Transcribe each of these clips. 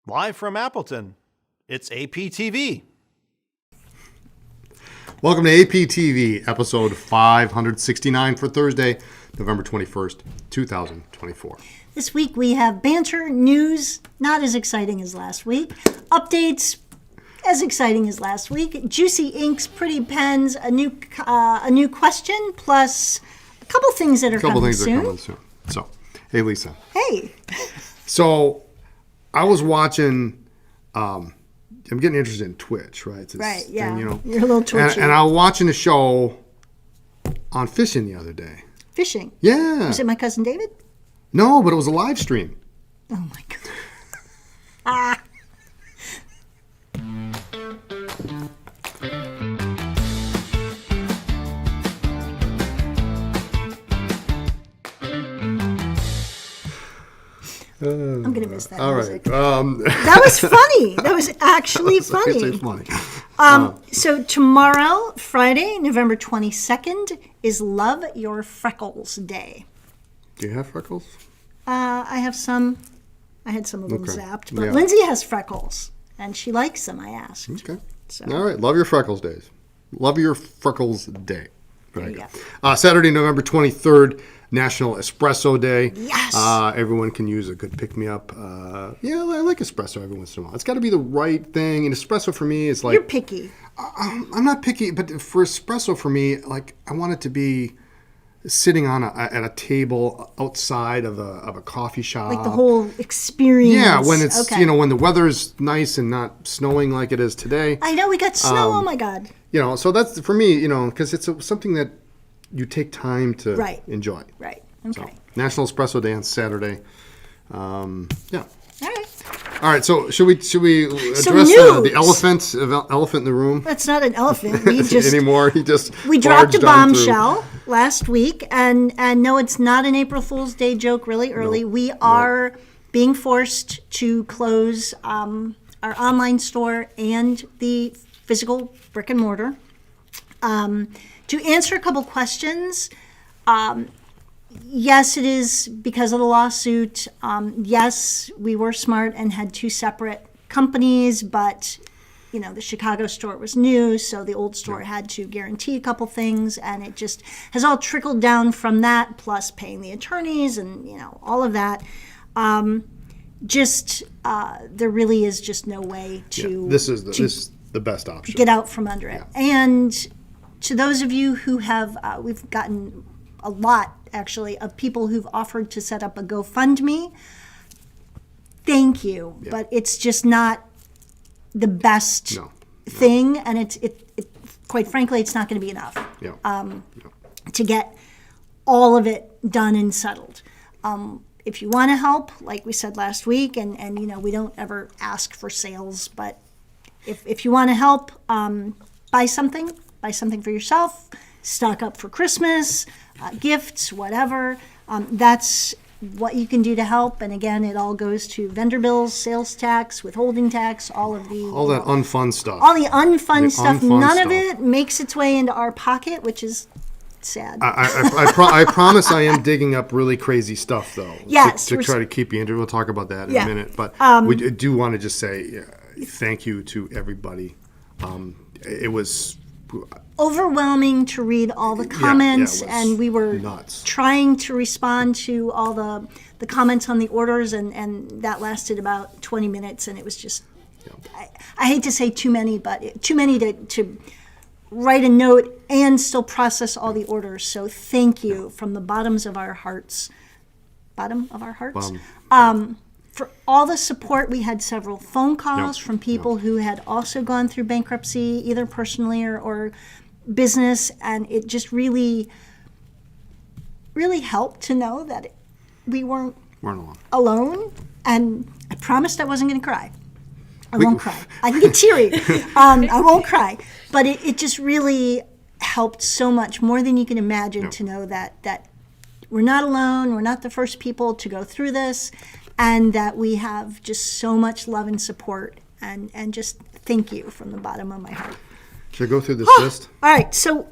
Live from Appleton, it's APTV. Welcome to APTV, episode 569 for Thursday, November 21st, 2024. This week we have banter, news, not as exciting as last week, updates, as exciting as last week, juicy inks, pretty pens, a new question, plus a couple things that are coming soon. So, hey Lisa. Hey. So, I was watching, I'm getting interested in Twitch, right? Right, yeah. Thing, You're a little twitchy. And I was watching a show on fishing the other day. Fishing? Yeah. Was it My Cousin David? No, but it was a live stream. Oh my God. Ah. I'm going to miss that music. All right. That was funny. That was actually funny. So tomorrow, Friday, November 22nd, is Love Your Freckles Day. Do you have freckles? I have some. I had some of them zapped. But yeah. Lindsay has freckles, and she likes them, I asked. Okay. So. All right. Love Your Freckles Days. Love Your Freckles Day. There you go. Saturday, November 23rd, National Espresso Day. Yes. Everyone can use a good pick-me-up. Yeah, I like espresso every once in a while. It's got to be the right thing. And espresso for me is like... You're picky. I'm not picky, but for espresso for me, like I want it to be sitting at a table outside of a coffee shop. Like the whole experience. Yeah, when it's, when the weather's nice and not snowing like it is today. I know, we got snow. Oh, my God. So that's, for me, because it's something that you take time to enjoy. Right. Okay. So, National Espresso Day on Saturday. Yeah. All right. So should we address the elephant in the room? That's not an elephant. We just anymore. We dropped a bombshell last week, and no, it's not an April Fool's Day joke. Really early, we are being forced to close our online store and the physical brick and mortar. To answer a couple questions, yes, it is because of the lawsuit. Yes, we were smart and had two separate companies, but the Chicago store was new, so the old store had to guarantee a couple things, and it just has all trickled down from that, plus paying the attorneys and all of that. There really is just no way to. This is the best option. Get out from under it. And to those of you who have, we've gotten a lot, actually, of people who've offered to set up a GoFundMe. Thank you, but it's just not the best thing, and it quite frankly, it's not going to be enough to get all of it done and settled. If you want to help, like we said last week, and we don't ever ask for sales, but if you want to help, buy something for yourself, stock up for Christmas, gifts, whatever. That's what you can do to help. And again, it all goes to vendor bills, sales tax, withholding tax, all that unfun stuff. All the unfun stuff. None of it makes its way into our pocket, which is sad. I promise I am digging up really crazy stuff, though. Yes. To try to keep you into. We'll talk about that in a minute. But we do want to just say thank you to everybody. It was overwhelming to read all the comments, and we were trying to respond to all the comments on the orders, and that lasted about 20 minutes, and it was just, I hate to say too many, but too many to write a note and still process all the orders. So thank you from the bottom of our hearts. For all the support. We had several phone calls from people who had also gone through bankruptcy, either personally or business, and it just really, really helped to know that we weren't alone. And I promised I wasn't going to cry. I won't cry. I can get teary. I won't cry. But it just really helped so much, more than you can imagine, to know that we're not alone. We're not the first people to go through this. And that we have just so much love and support, and just thank you from the bottom of my heart. Should I go through this list? All right. So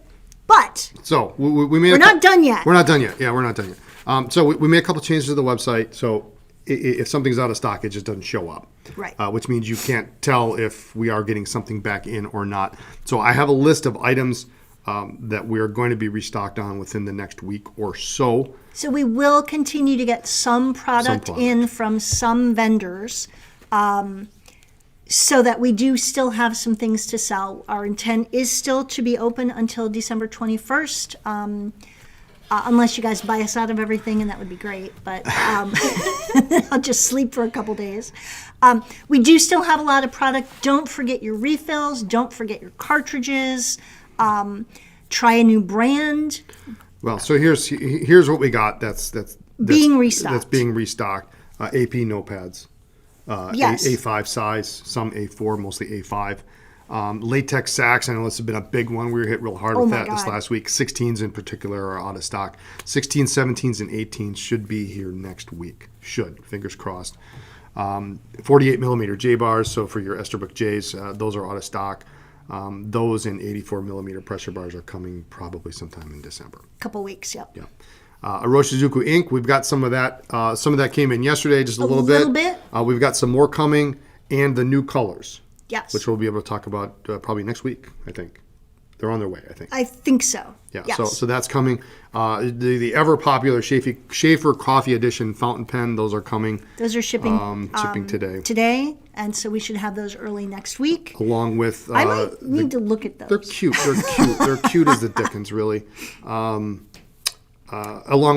we made. We're not done yet. We're not done yet. Yeah, we're not done yet. So we made a couple changes to the website. So if something's out of stock, it just doesn't show up. Right. Which means you can't tell if we are getting something back in or not. So I have a list of items that we're going to be restocked on within the next week or so. So we will continue to get some product in from some vendors, so that we do still have some things to sell. Our intent is still to be open until December 21st, unless you guys buy us out of everything, and that would be great, but I'll just sleep for a couple days. We do still have a lot of product. Don't forget your refills. Don't forget your cartridges. Try a new brand. Well, so here's what we got. That's being restocked. That's being restocked. AP notepads. Yes. A5 size, some A4, mostly A5. Latex sacks, I know this has been a big one. We were hit real hard with that this last week. 16s in particular are out of stock. 16s, 17s, and 18s should be here next week. Should, fingers crossed. 48 millimeter J bars, so for your Esterbrook J's, those are out of stock. Those in 84 millimeter pressure bars are coming probably sometime in December. Couple weeks, yep. Yeah. Iroshizuku ink, we've got some of that. Some of that came in yesterday, just a little bit. We've got some more coming, and the new colors. Yes. Which we'll be able to talk about probably next week, I think. They're on their way, I think. I think so. Yeah, yes. so that's coming. The ever popular Schaefer Coffee Edition fountain pen, those are coming. Those are shipping today. Today, and so we should have those early next week. Along with... I might need to look at those. They're cute. They're cute as the dickens, really. Along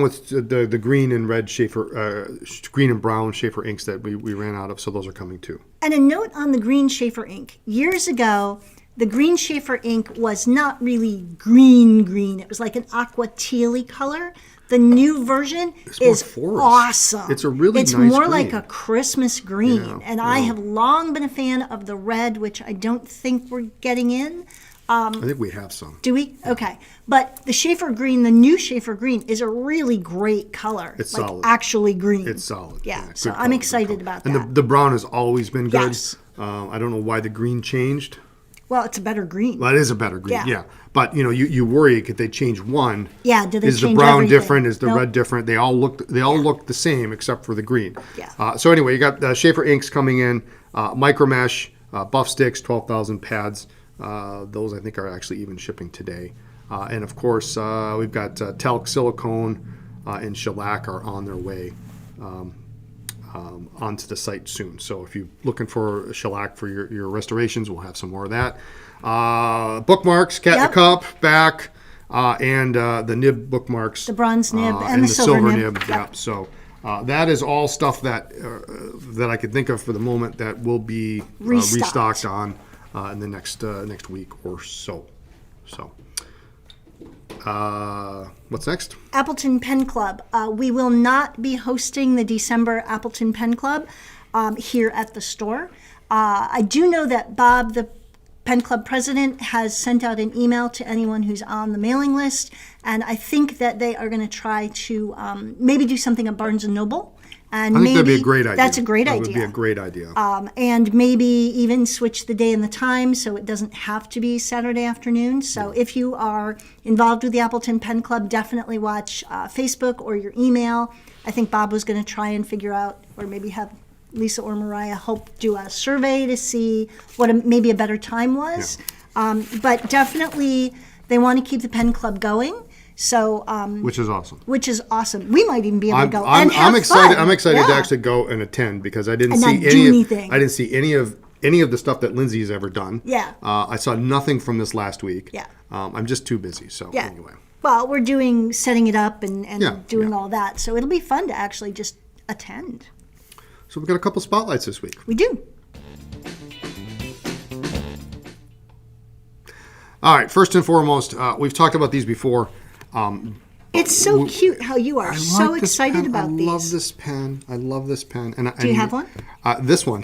with the green and red Schaefer, green and brown Schaefer inks that we ran out of, so those are coming too. And a note on the green Schaefer ink. Years ago, the green Schaefer ink was not really green. It was like an aqua teal-y color. The new version is awesome. It's a really nice It's more green. like a Christmas green. Yeah, and I have long been a fan of the red, which I don't think we're getting in. I think we have some. Do we? Okay. But the Schaefer green, the new Schaefer green, is a really great color. It's like solid. Actually green. It's solid. Yeah. So good I'm color, excited about that. And the brown has always been good. Yes. I don't know why the green changed. Well, it's a better green. Well, it is a better green, Yeah. But you worry if they change one. Yeah, do they is change the brown everything? different? Is the Nope. red different? They all look the same except for the green. Yeah. So anyway, you got Schaefer inks coming in, micro mesh, buff sticks, 12,000 pads. Those I think are actually even shipping today. And of course, we've got talc, silicone, and shellac are on their way onto the site soon. So if you're looking for shellac for your restorations, we'll have some more of that. Bookmarks, cat in the cup, back, and the nib bookmarks. The bronze nib and the silver nib. Yep. Yeah. So that is all stuff that I could think of for the moment that will be restocked on in the next week or so. So. What's next? Appleton Pen Club. We will not be hosting the December Appleton Pen Club here at the store. I do know that Bob, the Pen Club president, has sent out an email to anyone who's on the mailing list, and I think that they are going to try to maybe do something at Barnes & Noble. And I think that'd be a great idea. That's a great idea. That would be a great idea. And maybe even switch the day and the time so it doesn't have to be Saturday afternoon. So if you are involved with the Appleton Pen Club, definitely watch Facebook or your email. I think Bob was going to try and figure out, or maybe have Lisa or Mariah do a survey to see what maybe a better time was. Yeah. But definitely they want to keep the Pen Club going. So, which is awesome. We might even be able to go. I'm excited. Fun. I'm excited to Yeah. actually go and attend because I didn't And see not do anything. I didn't see any of the stuff that Lindsay's ever done. Yeah. I saw nothing from this last week. Yeah. I'm just too busy. So Yeah. anyway. Well, we're setting it up and Yeah, doing yeah. all that. So it'll be fun to actually just attend. So we've got a couple spotlights this week. We do. All right. First and foremost, we've talked about these before. It's so cute how you are so like this excited pen. about these. I love this pen. Do you have one? This one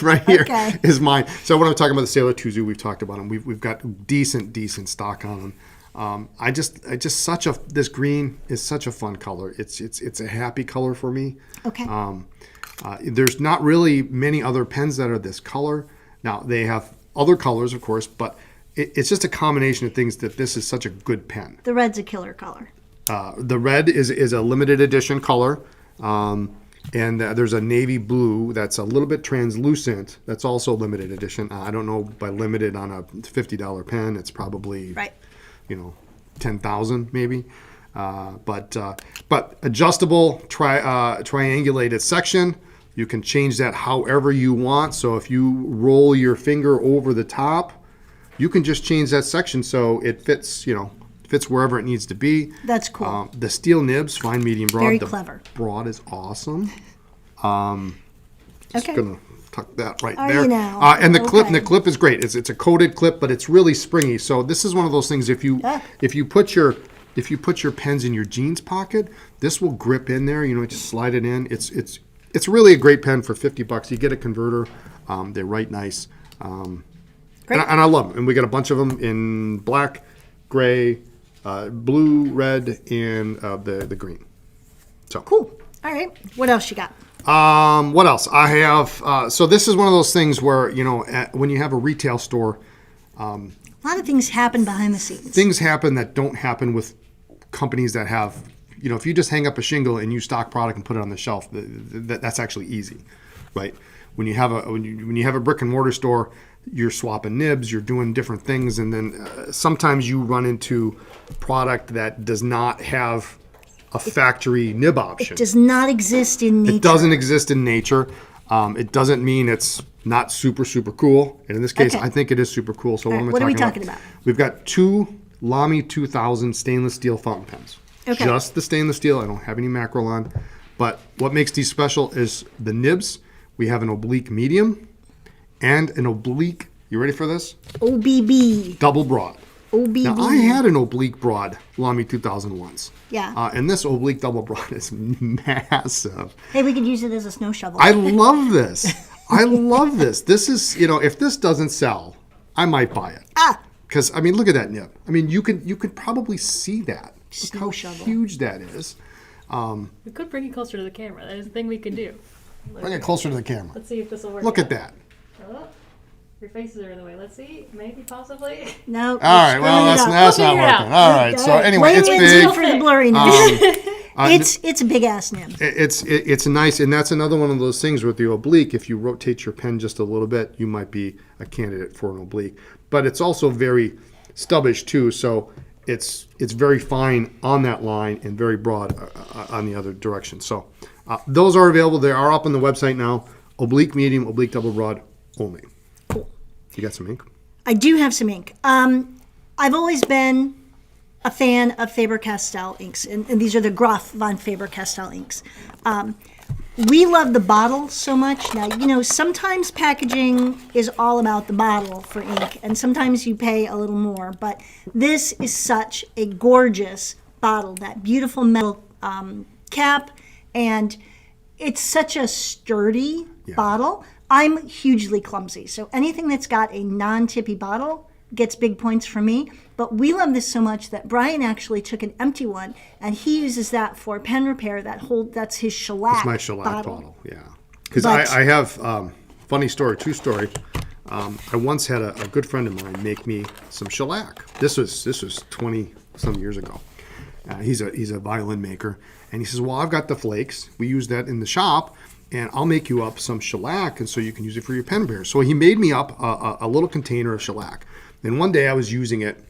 right here is Okay. mine. So when I'm talking about the Sailor Tuzu, we've talked about them. We've got decent stock on them. This green is such a fun color. It's a happy color for me. Okay. There's not really many other pens that are this color. Now they have other colors, of course, but it's just a combination of things that this is such a good pen. The red's a killer color. The red is a limited edition color. And there's a navy blue that's a little bit translucent. That's also limited edition. I don't know by limited on a $50 pen. It's probably, Right. 10,000 maybe. But adjustable triangulated section. You can change that however you want. So if you roll your finger over the top, you can just change that section so it fits, fits wherever it needs to be. That's cool. The steel nibs, fine, medium, broad. Very the clever. Broad is awesome. Just Okay. gonna tuck that right Are there. you now? And the clip, Okay. the clip is great. It's a coated clip, but it's really springy. So this is one of those things. If you put your pens in your jeans pocket, this will grip in there. Just slide it in. It's really a great pen for $50. You get a converter. They write nice. Great. And I love them. And we got a bunch of them in black, gray, blue, red, and the green. So Cool. All right. What else you got? what else? I have. So this is one of those things where when you have a retail store, A lot of things happen behind the scenes. things happen that don't happen with companies that have. If you just hang up a shingle and you stock product and put it on the shelf, that's actually easy, right? When you have a brick and mortar store, you're swapping nibs, you're doing different things, and then sometimes you run into product that does not have a factory nib option. It does not exist in nature. It doesn't exist in nature. It doesn't mean it's not super, super cool. And in this case, Okay. I think it is super cool. So All right, what are we talking about? We've got two Lamy 2000 stainless steel fountain pens. Okay. Just the stainless steel. I don't have any mackerel on. But what makes these special is the nibs. We have an oblique medium and an oblique, you ready for this? OBB. Double broad. OBB. Now, I had an oblique broad Lamy 2000 once. Yeah. And this oblique double broad is massive. Hey, we could use it as a snow shovel. I love this. I love this. This is, if this doesn't sell, I might buy it. Because, look at that nib. You could probably see that. Look how shovel. huge that is. We could bring it closer to the camera. That is a thing we can do. Bring it closer to the camera. Let's see if this will work. Look out. at that. Oh, your faces are in the way. Let's see. Maybe, possibly. No. All right, well, that's not We'll working. figure it out. All right, so anyway, it's Blame big. Lindsay for the blurriness. It's a big ass nib. It's nice, and that's another one of those things with the oblique. If you rotate your pen just a little bit, you might be a candidate for an oblique. But it's also very stubbish too, so it's very fine on that line and very broad on the other direction. So those are available. They are up on the website now. Oblique medium, oblique double broad only. Cool. You got some ink? I do have some ink. I've always been a fan of Faber-Castell inks, and these are the Graf von Faber-Castell inks. We love the bottle so much. Now, sometimes packaging is all about the bottle for ink, and sometimes you pay a little more, but this is such a gorgeous bottle, that beautiful metal cap, and it's such a sturdy bottle. I'm hugely clumsy, so anything that's got a non-tippy bottle gets big points for me. But we love this so much that Brian actually took an empty one, and he uses that for pen repair. That's his shellac. It's my shellac bottle, yeah. Because I have funny story, true story. I once had a good friend of mine make me some shellac. This was 20 some years ago. He's a violin maker, and he says, "Well, I've got the flakes. We use that in the shop, and I'll make you up some shellac, and so you can use it for your pen repair." So he made me up a little container of shellac. And one day I was using it,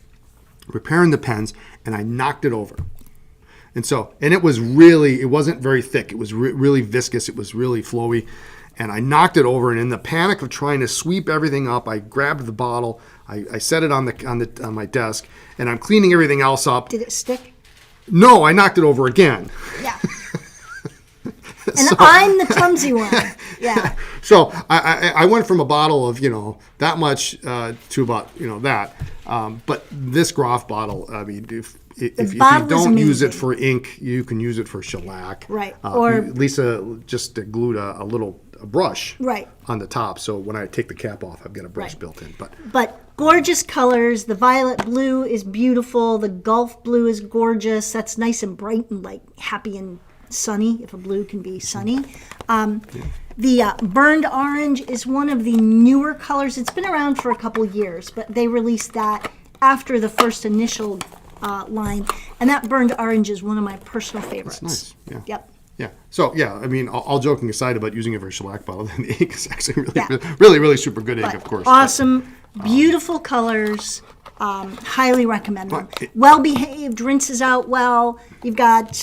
repairing the pens, and I knocked it over. And it wasn't very thick. It was really viscous. It was really flowy. And I knocked it over, and in the panic of trying to sweep everything up, I grabbed the bottle, I set it on my desk, and I'm cleaning everything else up. Did it stick? No, I knocked it over again. Yeah. And I'm the clumsy one. Yeah. So I went from a bottle of that much to about that, but this Graf bottle, if you bottle is don't use it amazing. for ink, you can use it for shellac. Right. Or Lisa just glued a little brush Right. on the top, so when I take the cap off, I've got a brush Right. built in. But gorgeous colors. The violet blue is beautiful. The Gulf blue is gorgeous. That's nice and bright and happy and sunny, if a blue can be sunny. The burned orange is one of the newer colors. It's been around for a couple years, but they released that after the first initial line. And that burned orange is one of my personal favorites. nice, yeah. Yep. Yeah. So yeah, I mean, all joking aside about using it for a shellac bottle, then the ink is actually really, Yeah. really super good ink, But of course. awesome, beautiful colors. Highly recommend them. Well behaved, rinses out well. You've got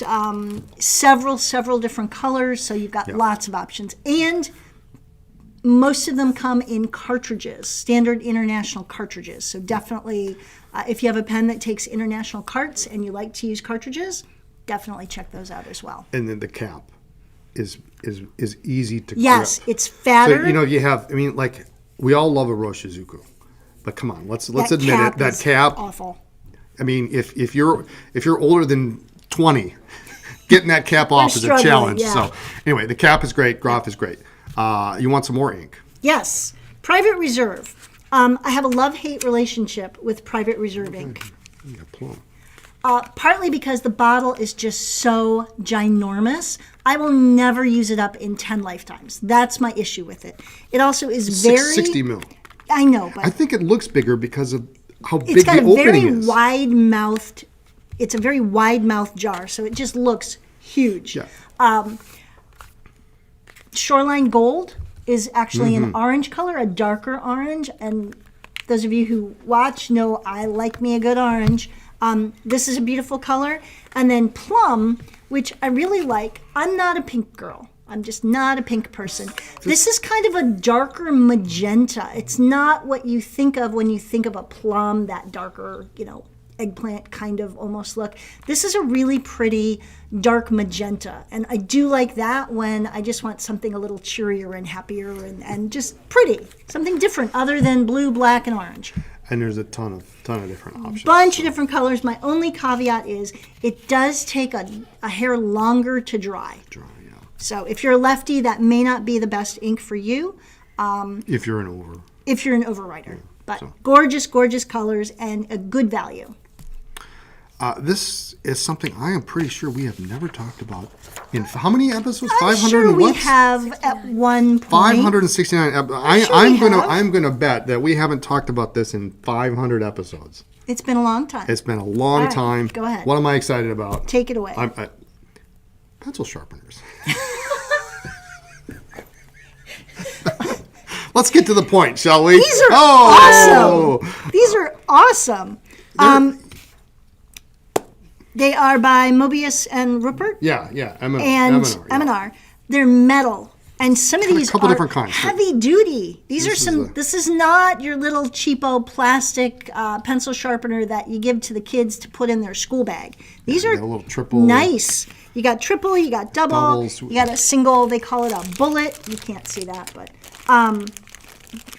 several different colors, so you've got lots of options. And most of them come in cartridges, standard international cartridges. So definitely, if you have a pen that takes international carts and you like to use cartridges, definitely check those out as well. And then the cap is easy to Yes, grip. it's fatter. So, you know, you have, I mean, like, we all love a Roshizuku, but come on, let's That admit cap it. That is cap, awful. I mean, if you're older than 20, getting that cap off is a struggling, challenge. yeah. So anyway, the cap is great. Graph is great. You want some more ink? Yes, Private Reserve. I have a love-hate relationship with Private Reserve ink. Yeah, plum. Partly because the bottle is just so ginormous. I will never use it up in 10 lifetimes. That's my issue with it. It also is very... 60 mil. I know, but I think it looks bigger because of how it's big got the a very opening is. wide-mouthed... It's a very wide-mouthed jar, so it just looks huge. Yeah. Shoreline Gold is actually an orange color, a darker orange, and those of you who watch know I like me a good orange. This is a beautiful color. And then Plum, which I really like. I'm not a pink girl. I'm just not a pink person. This is kind of a darker magenta. It's not what you think of when you think of a plum, that darker, eggplant kind of almost look. This is a really pretty dark magenta. And I do like that when I just want something a little cheerier and happier and just pretty. Something different other than blue, black, and orange. And there's a ton of different options. Bunch of different colors. My only caveat is it does take a hair longer to dry. Yeah. So if you're a lefty, that may not be the best ink for you. If you're an over. If you're an overwriter. But so. gorgeous goggles and a good value. This is something I am pretty sure we have never talked about. In how many episodes? I'm 500 sure and we what? have at one point. 569. I'm gonna bet that we haven't talked about this in 500 episodes. It's been a long time. It's been a long All right, time. go ahead. What am I excited about? Take it away. Pencil sharpeners. Let's get to the point, shall we? These are awesome. These are awesome. They are by Mobius and Rupert. Yeah. And M&R, yeah. M&R. They're metal. And some of these couple are different kinds. heavy duty. This is not your little cheapo plastic pencil sharpener that you give to the kids to put in their school bag. These are a little triple. nice. You got triple, you got double, Doubles. you got a single, they call it a bullet. You can't see that, but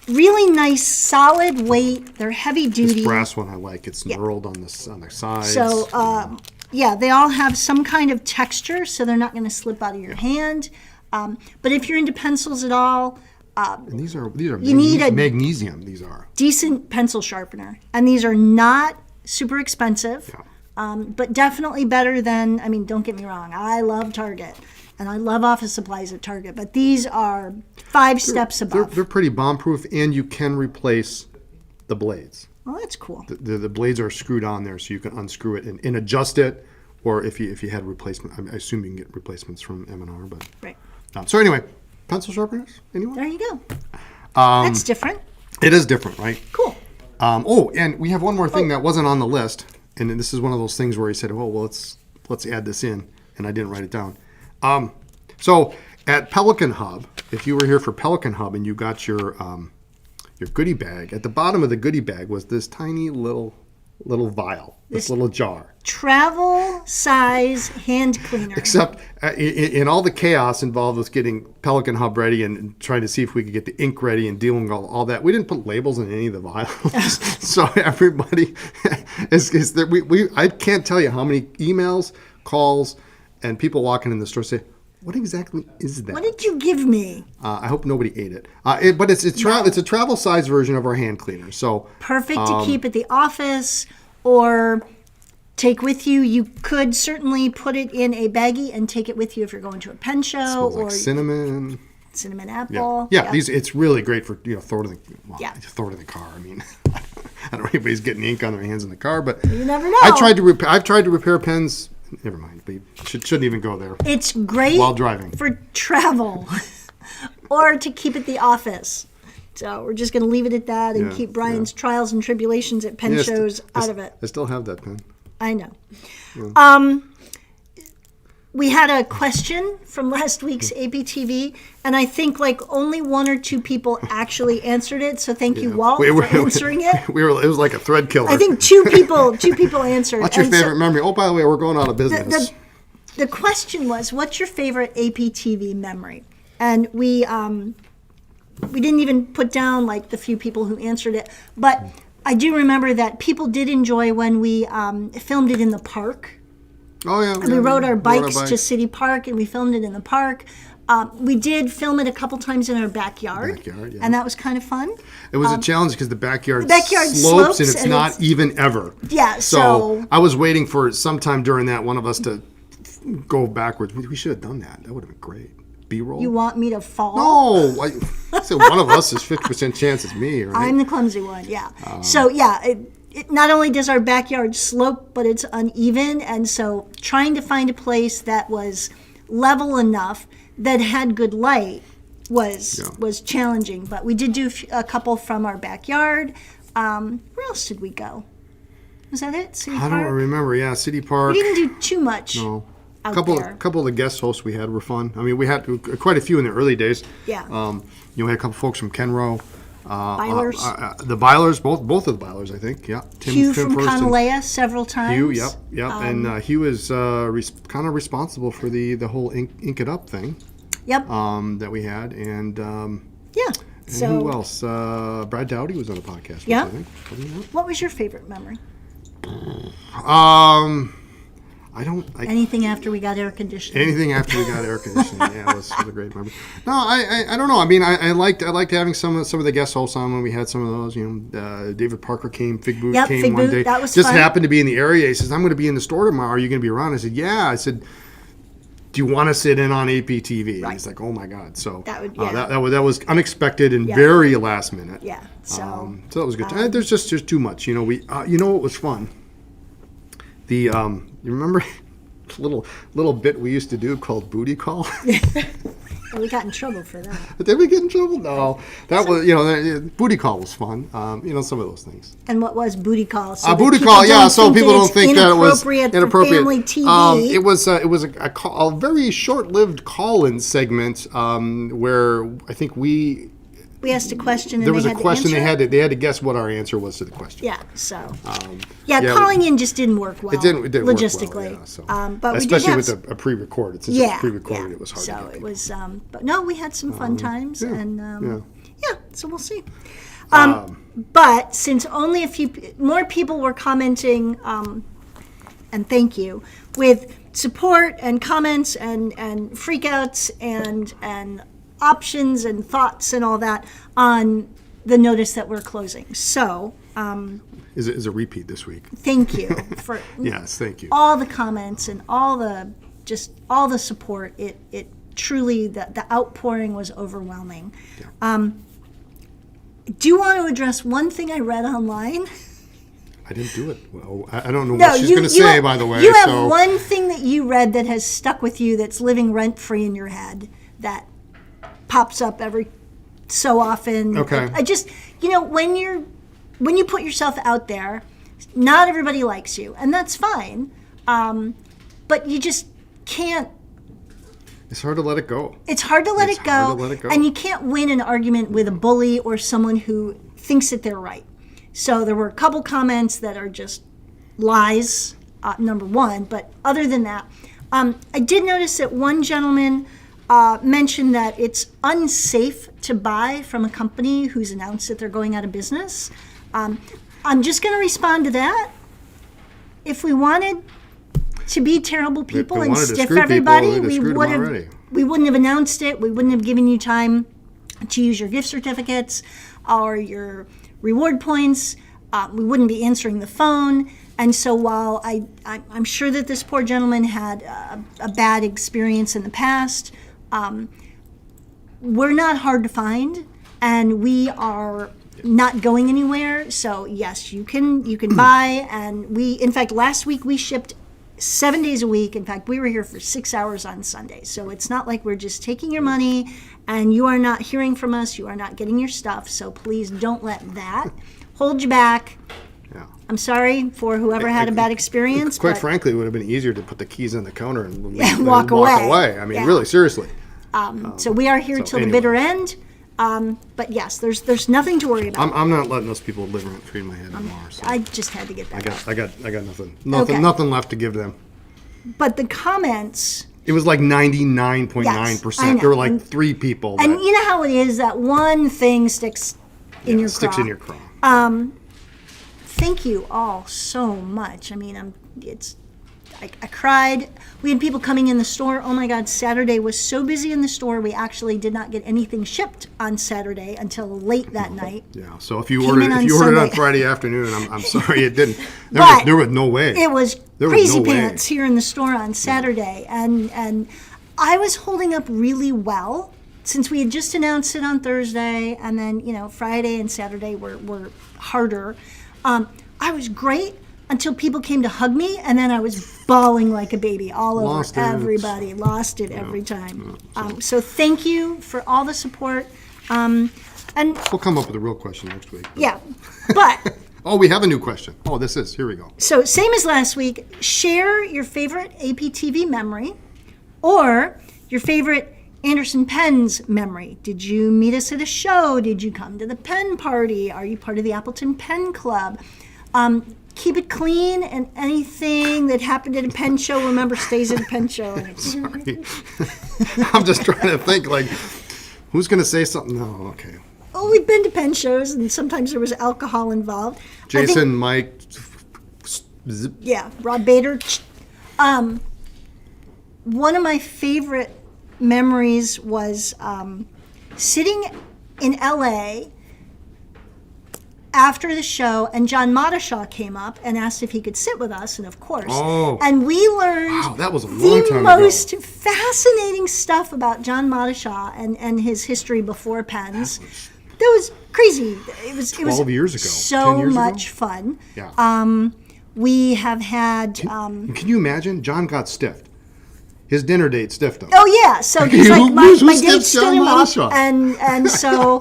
really nice, solid weight. They're heavy duty. This brass one I like. It's knurled on the sides. So, they all have some kind of texture, so they're not going to slip out of your hand. But if you're into pencils at all, and these are need a magnesium. These are decent pencil sharpener. And these are not super expensive, but definitely better than, don't get me wrong, I love Target. And I love office supplies at Target, but these are 5 steps above. They're pretty bomb-proof, and you can replace the blades. Oh, that's cool. The blades are screwed on there, so you can unscrew it and adjust it. Or if you had replacement, I assume you can get replacements from M&R. But Right. So anyway, pencil sharpeners. Anyone? There you go. That's different. It is different, right? Cool. And we have one more thing that wasn't on the list, and this is one of those things where he said, "Oh, well, let's add this in," and I didn't write it down. So at Pelican Hub, if you were here for Pelican Hub and you got your goodie bag, at the bottom of the goodie bag was this tiny little vial, this little jar. Travel size hand cleaner. Except in all the chaos involved with getting Pelican Hub ready and trying to see if we could get the ink ready and dealing with all that, we didn't put labels in any of the vials. So everybody is there. I can't tell you how many emails, calls, and people walking in the store say, "What exactly is that?" What did you give me? I hope nobody ate it. But it's a travel size version of our hand cleaner. So perfect to keep at the office or take with you. You could certainly put it in a baggie and take it with you if you're going to a pen show. Smells or like cinnamon apple. Yeah. It's really great for throw it in the car. I mean, I don't know if anybody's getting ink on their hands in the car, but You never know. I've tried to repair pens never mind. We shouldn't even go there. It's great While driving. for travel or to keep at the office. So we're just going to leave it at that and Yeah, keep Brian's trials and tribulations at pen Yeah, shows out of it. I still have that pen. I know. We had a question from last week's APTV, and I think like only 1 or 2 people actually answered it. So thank you, Walt, for answering it. It was like a thread killer. I think 2 people answered. What's your And so favorite memory? Oh, by the way, we're going out of business. the question was, what's your favorite APTV memory? And we didn't even put down like the few people who answered it, but I do remember that people did enjoy when we filmed it in the park. Oh, yeah. And we rode our bikes to City Park, and we filmed it in the park. We did film it a couple times in our backyard, yeah. and that was kind of fun. It was a challenge because the backyard slopes and it's not even ever. Yeah, So I was waiting for sometime during that one of us to go backwards. We should have done that. That would have been great. B-roll. You want me to fall? No, I said one of us is 50% chance it's me, right? I'm the clumsy one, yeah. So, yeah, it not only does our backyard slope, but it's uneven. And so trying to find a place that was level enough that had good light was challenging. But we did do a couple from our backyard. Where else did we go? Was that it? City Park? I don't remember. Yeah, City Park. We didn't do too much. No. Out couple there. of the guest hosts we had were fun. I mean, we had quite a few in the early days. Yeah. We had a couple folks from Kenro. Bylers. The Bylers, both of the Bylers, I think. Yeah. Hugh from first and Conalea several times. Hugh, yep. And Hugh is kind of responsible for the whole Ink It Up thing. Yep. That we had, and Yeah. and So who else? Brad Dowdy was on the podcast. Yeah. I think. Wasn't he? what was your favorite memory? I don't. Anything after we got air conditioning? Anything after we got air conditioning, yeah, it was a great memory. No, I don't know. I mean, I liked having some of the guest hosts on when we had some of those. You know, David Parker came, Fig Boot came Fig one Boot, day. that was just fun. happened to be in the area. He says, "I'm going to be in the store tomorrow. Are you going to be around?" I said, "Yeah." I said, "Do you want to sit in on APTV?" And he's like, "Oh my God!" So That would- that was unexpected and very last minute. Yeah. So So that was good. There's just too much. You know, you know what was fun? You remember little bit we used to do called booty call? we got in trouble for that. Did we get in trouble? No. That was, booty call was fun. Some of those things. And what was booty call? So that Booty people call, yeah. don't So think people that don't it's think that it was inappropriate for family TV. It was a very short-lived call-in segment where I think we asked a question and there was they a had question to answer. they had to guess what our answer was to the question. Yeah. So. yeah, calling in just didn't work well. It didn't logistically. work well, yeah, so. But especially we did have with a pre-recorded. Since it was pre-recorded, it was hard. So to get it was. But no, we had some fun times, and yeah. So we'll see. But since only a few more people were commenting, and thank you, with support and comments and freakouts and options and thoughts and all that on the notice that we're closing. So Is a repeat this week. thank you for Yes, thank you. all the comments and all the support. It truly, the outpouring was overwhelming. Yeah. Do you want to address one thing I read online? I didn't do it. Well, I don't know what she's going to say, by the way. You have one thing that you read that has stuck with you that's living rent-free in your head that pops up every so often. Okay. I just, when you put yourself out there, not everybody likes you, and that's fine. But you just can't. It's hard to let it go. It's hard to let It's it go, hard to let it go. and you can't win an argument with a bully or someone who thinks that they're right. So there were a couple comments that are just lies, number one, but other than that, I did notice that one gentleman mentioned that it's unsafe to buy from a company who's announced that they're going out of business. I'm just going to respond to that. If we wanted to be terrible people they and wanted to stiff screw people, everybody, they'd have screwed them already. we wouldn't have announced it. We wouldn't have given you time to use your gift certificates or your reward points. We wouldn't be answering the phone. And so while I'm sure that this poor gentleman had a bad experience in the past, we're not hard to find, and we are not going anywhere. So yes, you can buy, and in fact, last week we shipped 7 days a week. In fact, we were here for 6 hours on Sunday. So it's not like we're just taking your money and you are not hearing from us. You are not getting your stuff. So please don't let that hold you back. Yeah. I'm sorry for whoever had a bad experience. Quite but frankly, it would have been easier to put the keys on the counter and walk away. I mean, Yeah. really, seriously. So we are here till the bitter end. But yes, there's nothing to worry about. I'm not letting those people live rent free in my head anymore. So I just had to get that out. I got nothing. Okay. Nothing left to give them. But the comments, It was like 99.9%. Yes, I know. There were like 3 people that and you know how it is, that one thing sticks in your sticks craw. in your craw. Thank you all so much. I mean, I cried. We had people coming in the store. Oh my God, Saturday was so busy in the store. We actually did not get anything shipped on Saturday until late that night. Yeah. So if you Came ordered in on it on Sunday. Friday afternoon, I'm sorry it didn't. But There was no way. It was There was crazy no way. pants here in the store on Saturday, and I was holding up really well since we had just announced it on Thursday, and then Friday and Saturday were harder. I was great until people came to hug me, and then I was bawling like a baby all over Lost it. everybody. Lost it every time. So thank you for all the support. And We'll come up with a real question next week. yeah, but. Oh, we have a new question. Oh, here we go. So same as last week, share your favorite APTV memory or your favorite Anderson Pens memory. Did you meet us at a show? Did you come to the pen party? Are you part of the Appleton Pen Club? Keep it clean, and anything that happened at a pen show, remember, stays at a pen show. Sorry. I'm just trying to think, like, who's going to say something? No, okay. Oh, we've been to pen shows, and sometimes there was alcohol involved. I think- Jason, Mike. Yeah, Rob Bader. One of my favorite memories was sitting in LA after the show, and John Madashaw came up and asked if he could sit with us, and of course. Oh. And we learned Wow, that was a long time the ago. most fascinating stuff about John Madashaw and his history before pens. That was crazy. It was 12 years ago, 10 So years ago? much fun. Yeah. We have had. Can you imagine? John got stiffed. His dinner date stiffed him. Oh yeah, so he's like my Who date stiffed stood John him up, Madashaw? and so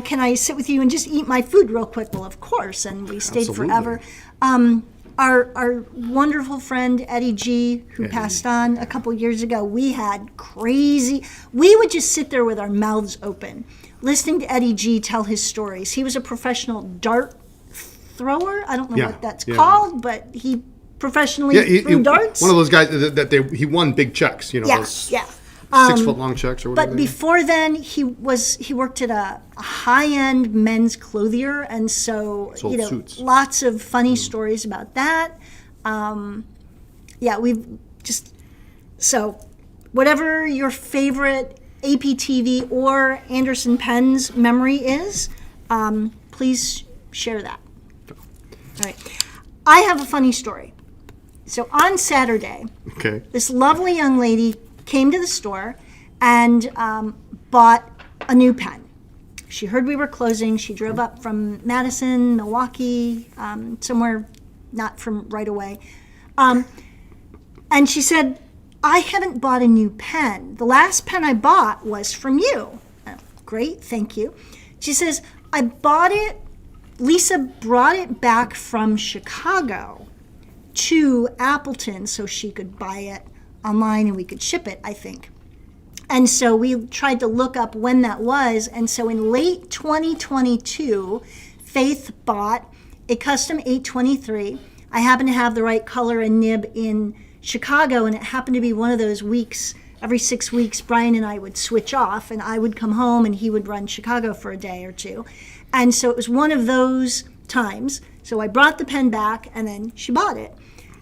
can I sit with you and just eat my food real quick? Well, of course, and we stayed Absolutely. forever. Our wonderful friend Eddie G, who passed on a couple years ago, we had crazy. We would just sit there with our mouths open, listening to Eddie G tell his stories. He was a professional dart thrower. I don't know Yeah, what that's yeah. called, but he professionally Yeah, threw darts. one of those guys he won big checks. yeah, those yeah. 6 foot long checks or whatever. But before then, he worked at a high-end men's clothier, and so Sold suits. lots of funny stories about that. We've just whatever your favorite APTV or Anderson Pens memory is, please share that. All right, I have a funny story. So on Saturday, Okay. this lovely young lady came to the store and bought a new pen. She heard we were closing. She drove up from Madison, Milwaukee, somewhere not from right away. And she said, I haven't bought a new pen. The last pen I bought was from you. Oh, great, thank you. She says, I bought it, Lisa brought it back from Chicago to Appleton so she could buy it online and we could ship it, I think. And so we tried to look up when that was. And so in late 2022, Faith bought a custom 823. I happened to have the right color and nib in Chicago, and it happened to be one of those weeks, every 6 weeks, Brian and I would switch off, and I would come home and he would run Chicago for a day or two. And so it was one of those times. So I brought the pen back, and then she bought it.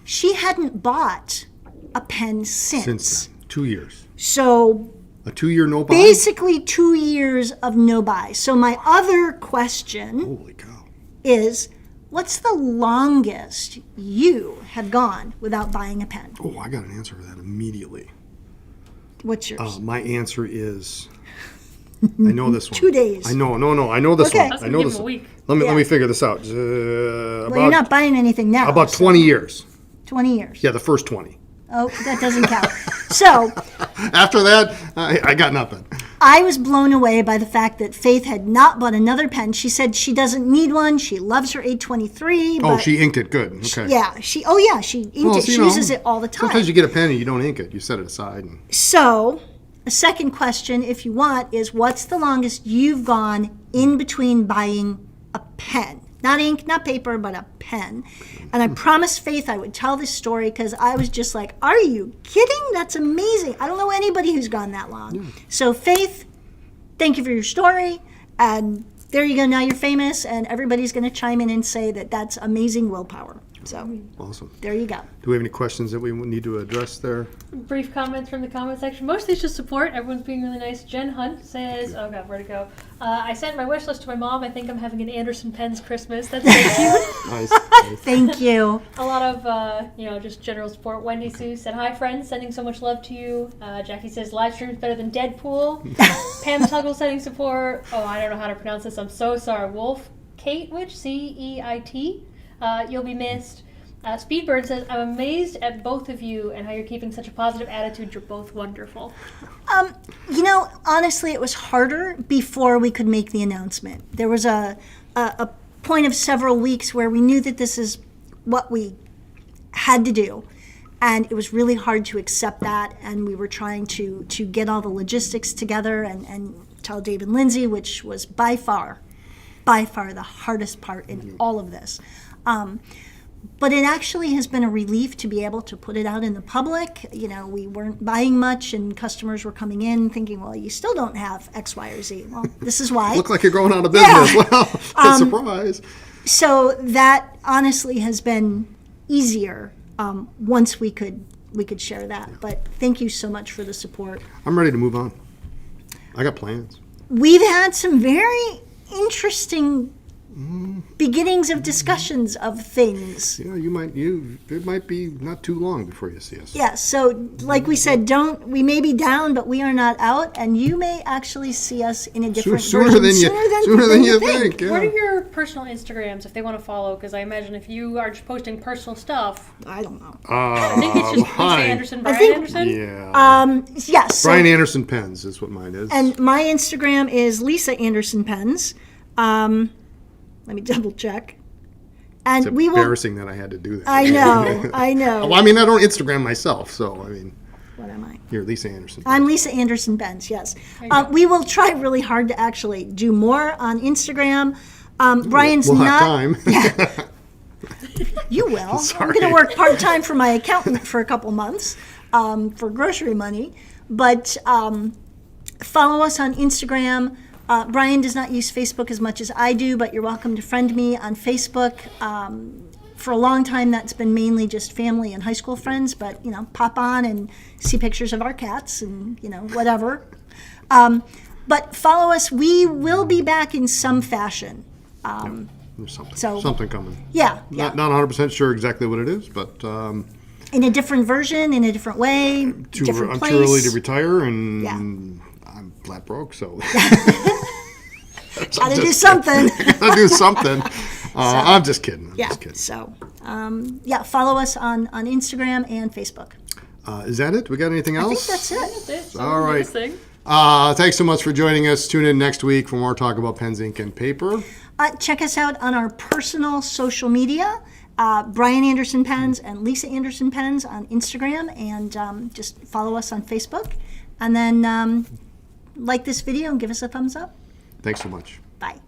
She hadn't bought a pen Since then, 2 years. So A 2-year no buy? basically 2 years of no buy. So my other question Holy cow. is, what's the longest you have gone without buying a pen? Oh, I got an answer for that immediately. What's yours? My answer is, I know this one. 2 days. I know, no, I know this Okay. one. That's I gonna know give this him a one. week. Let me Yeah. figure this out. Well, you're not buying anything now. About so 20 years. 20 years. Yeah, the first 20. Oh, that doesn't count. So After that, I got nothing. I was blown away by the fact that Faith had not bought another pen. She said she doesn't need one. She loves her 823. Oh, but she inked it good. Okay. Yeah, she inked it. She uses it all the time. Sometimes you get a pen and you don't ink it. You set it aside. And... So, a second question, if you want, is what's the longest you've gone in between buying a pen? Not ink, not paper, but a pen. And I promised Faith I would tell this story because I was just like, are you kidding? That's amazing. I don't know anybody who's gone that long. Yeah. So Faith, thank you for your story. And there you go. Now you're famous and everybody's going to chime in and say that that's amazing willpower. So awesome. There you go. Do we have any questions that we need to address there? Brief comments from the comment section. Mostly just support. Everyone's being really nice. Jen Hunt says, oh God, where'd it go? I sent my wish list to my mom. I think I'm having an Anderson Pens Christmas. That's so cute. Nice. Thank you. A lot of, just general support. Wendy Sue said, hi friends, sending so much love to you. Jackie says, live stream's better than Deadpool. Pam Tuggle sending support. Oh, I don't know how to pronounce this. I'm so sorry. Wolf Caitwich, Keit. You'll be missed. Speedbird says, I'm amazed at both of you and how you're keeping such a positive attitude. You're both wonderful. Honestly, it was harder before we could make the announcement. There was a point of several weeks where we knew that this is what we had to do. And it was really hard to accept that. And we were trying to get all the logistics together and tell Dave and Lindsay, which was by far the hardest part in all of this. But it actually has been a relief to be able to put it out in the public. We weren't buying much and customers were coming in thinking, well, you still don't have X, Y, or Z. Well, this is why. Look like you're going out of business. Yeah. Wow, surprise. So that honestly has been easier once we could share that. Yeah. But thank you so much for the support. I'm ready to move on. I got plans. We've had some very interesting beginnings of discussions of things. It might be not too long before you see us. Yeah, so like we said, we may be down, but we are not out, and you may actually see us in a different sooner version than you think. Yeah. What are your personal Instagrams if they want to follow? Because I imagine if you are just posting personal stuff, I don't know. I think it's just Lisa Anderson, Brian Anderson. Yeah. Yes. So, Brian Anderson Pens is what mine is. And my Instagram is Lisa Anderson Pens. Let me double check. And it's embarrassing that I had to do that. I know. Well, I don't Instagram myself, so What am I? You're Lisa Anderson. I'm Lisa Anderson Benz, yes. We will try really hard to actually do more on Instagram. Brian's we'll not. Have time. Yeah. You will. Sorry. I'm going to work part-time for my accountant for a couple months for grocery money. But follow us on Instagram. Brian does not use Facebook as much as I do, but you're welcome to friend me on Facebook. For a long time, that's been mainly just family and high school friends, but, pop on and see pictures of our cats and, whatever. But follow us. We will be back in some fashion. There's something coming. Yeah. Not 100% sure exactly what it is, but... in a different version, in a different way, different place. I'm too early to retire, and I'm flat broke, so... Gotta do something. Gotta do something. I'm just kidding. So, follow us on Instagram and Facebook. Is that it? We got anything else? I think that's it. All right. Thanks so much for joining us. Tune in next week for more talk about pens, ink, and paper. Check us out on our personal social media. Brian Anderson Pens and Lisa Anderson Pens on Instagram, and just follow us on Facebook. And then like this video and give us a thumbs up. Thanks so much. Bye.